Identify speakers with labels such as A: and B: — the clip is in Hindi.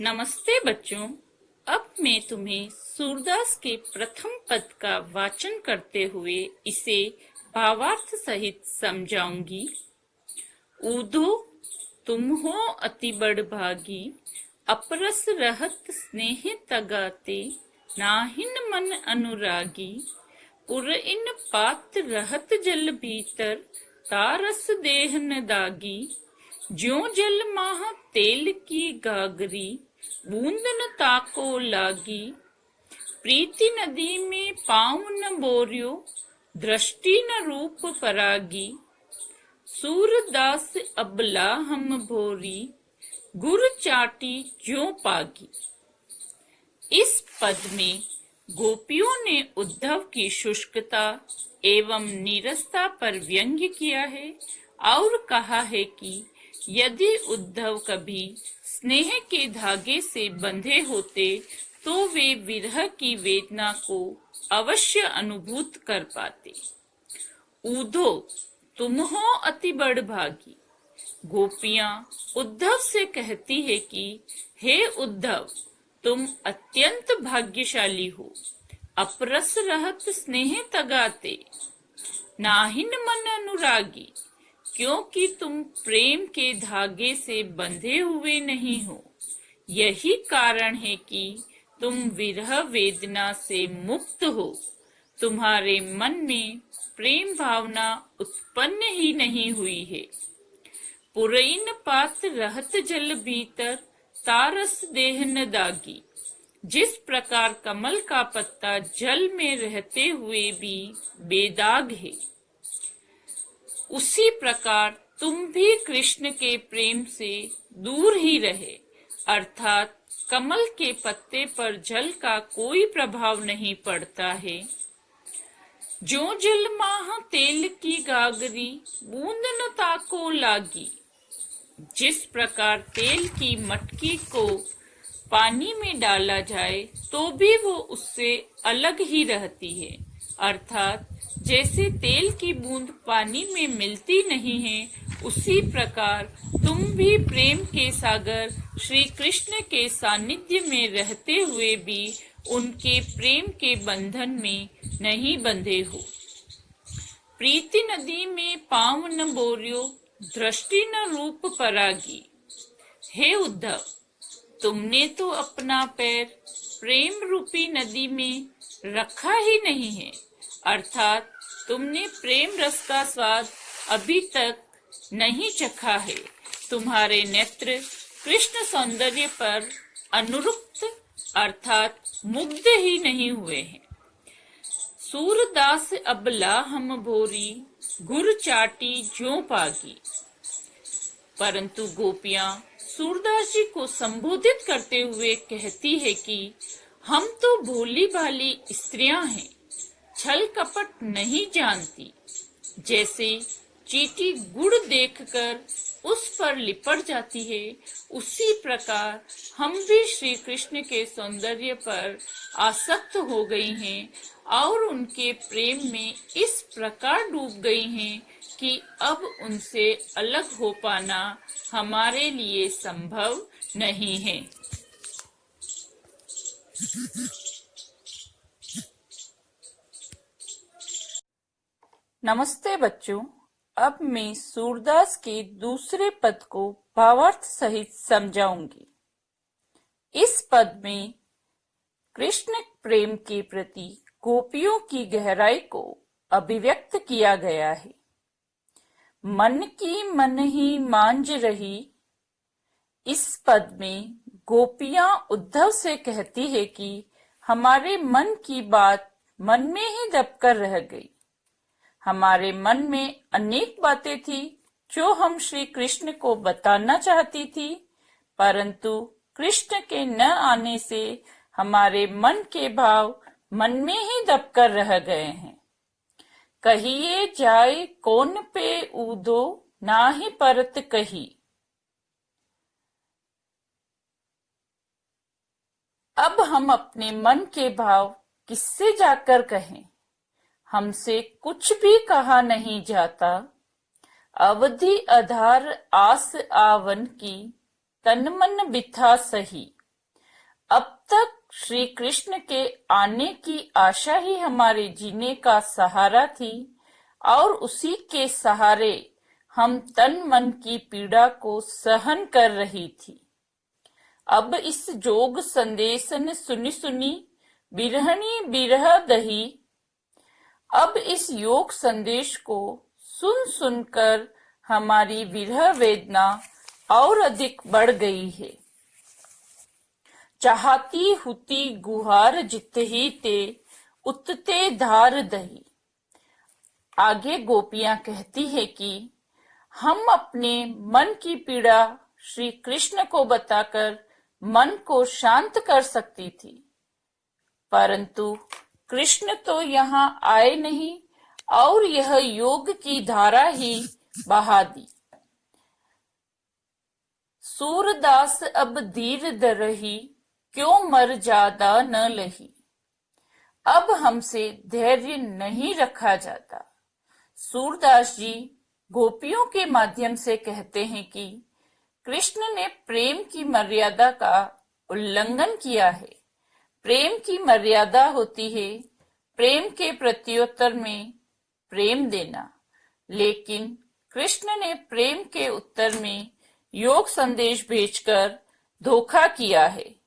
A: नमस्ते बच्चों। अब मैं तुम्हें सूरदास के प्रथम पद का वाचन करते हुए इसे भावार्थ सहित समझाऊंगी। ऊधो तुम हो अति बड़ भागी, अपरस रहत स्नेह तगाते, नाहिन मन अनुरागी, पुर इन पात रहत जल भीतर, तारस देह न दागी, ज्यों जल माह तेल की गागरी, बूंद न ताको लागी, प्रीति नदी में पाँव न बोर्यो, दृष्टि न रूप परागी, सूरदास अबला हम भोरी, गुर चाटी ज्यों पागी। इस पद में गोपियों ने उद्धव की शुष्कता एवं नीरसता पर व्यंग्य किया है और कहा है कि यदि उद्धव कभी स्नेह के धागे से बंधे होते तो वे विरह की वेदना को अवश्य अनुभूत कर पाते। ऊधो तुम हो अति बड़ भागी। गोपियां उद्धव से कहती है कि हे उद्धव, तुम अत्यंत भाग्यशाली हो। अपरस रहत स्नेह तगाते, नाहिन मन अनुरागी, क्योंकि तुम प्रेम के धागे से बंधे हुए नहीं हो। यही कारण है कि तुम विरह वेदना से मुक्त हो। तुम्हारे मन में प्रेम भावना उत्पन्न ही नहीं हुई है। पुरैन पात रहत जल भीतर, तारस देह न दागी। जिस प्रकार कमल का पत्ता जल में रहते हुए भी बेदाग है, उसी प्रकार तुम भी कृष्ण के प्रेम से दूर ही रहे, अर्थात कमल के पत्ते पर जल का कोई प्रभाव नहीं पड़ता है। जो जल माह तेल की गागरी, बूंद न ताको लागी। जिस प्रकार तेल की मटकी को पानी में डाला जाए तो भी वो उससे अलग ही रहती है, अर्थात जैसे तेल की बूंद पानी में मिलती नहीं है, उसी प्रकार तुम भी प्रेम के सागर श्री कृष्ण के सानिध्य में रहते हुए भी उनके प्रेम के बंधन में नहीं बंधे हो। प्रीति नदी में पाँव न बोर्यो, दृष्टि न रूप परागी। हे उद्धव, तुमने तो अपना पैर प्रेम रूपी नदी में रखा ही नहीं है, अर्थात तुमने प्रेम रस का स्वाद अभी तक नहीं चखा है। तुम्हारे नेत्र कृष्ण सौंदर्य पर अनुरुक्त अर्थात मुग्ध ही नहीं हुए हैं। सूरदास अबला हम भोरी, गुर चाटी ज्यों पागी। परंतु गोपियां सूरदास जी को संबोधित करते हुए कहती है कि हम तो भोली भाली स्त्रियां हैं, छल कपट नहीं जानती। जैसे चींटी गुड़ देखकर उस पर लिपट जाती है, उसी प्रकार हम भी श्री कृष्ण के सौंदर्य पर आसक्त हो गई हैं और उनके प्रेम में इस प्रकार डूब गई हैं कि अब उनसे अलग हो पाना हमारे लिए संभव नहीं है। नमस्ते बच्चों। अब मैं सूरदास के दूसरे पद को भावार्थ सहित समझाऊंगी। इस पद में कृष्ण प्रेम के प्रति गोपियों की गहराई को अभिव्यक्त किया गया है। मन की मन ही मांझ रही। इस पद में गोपियां उद्धव से कहती है कि हमारे मन की बात मन में ही दबकर रह गई। हमारे मन में अनेक बातें थी जो हम श्री कृष्ण को बताना चाहती थी, परंतु कृष्ण के न आने से हमारे मन के भाव मन में ही दबकर रह गए हैं। कहिए जाए कौन पे ऊधो, ना ही परत कही। अब हम अपने मन के भाव किससे जाकर कहें? हमसे कुछ भी कहा नहीं जाता। अवधि आधार आस आवन की, तन मन बिथा सही। तक श्री कृष्ण के आने की आशा ही हमारे जीने का सहारा थी और उसी के सहारे हम तन मन की पीड़ा को सहन कर रही थी। अब इस जोग संदेशन सुनी सुनी बिरहनी बिरह दही। अब इस योग संदेश को सुन सुनकर हमारी विरह वेदना और अधिक बढ़ गई है। चाहती हुती गुहार जित ही ते उतते धार दही। आगे गोपियां कहती है कि हम अपने मन की पीड़ा श्री कृष्ण को बताकर मन को शांत कर सकती थी, परंतु कृष्ण तो यहाँ आए नहीं और यह योग की धारा ही बहा दी। सूरदास अब धीर धरही, क्यों मर ज्यादा न लही। अब हमसे धैर्य नहीं रखा जाता। सूरदास जी गोपियों के माध्यम से कहते हैं कि कृष्ण ने प्रेम की मर्यादा का उल्लंघन किया है। प्रेम की मर्यादा होती है प्रेम के प्रत्युत्तर में प्रेम देना, लेकिन कृष्ण ने प्रेम के उत्तर में योग संदेश भेजकर धोखा किया है।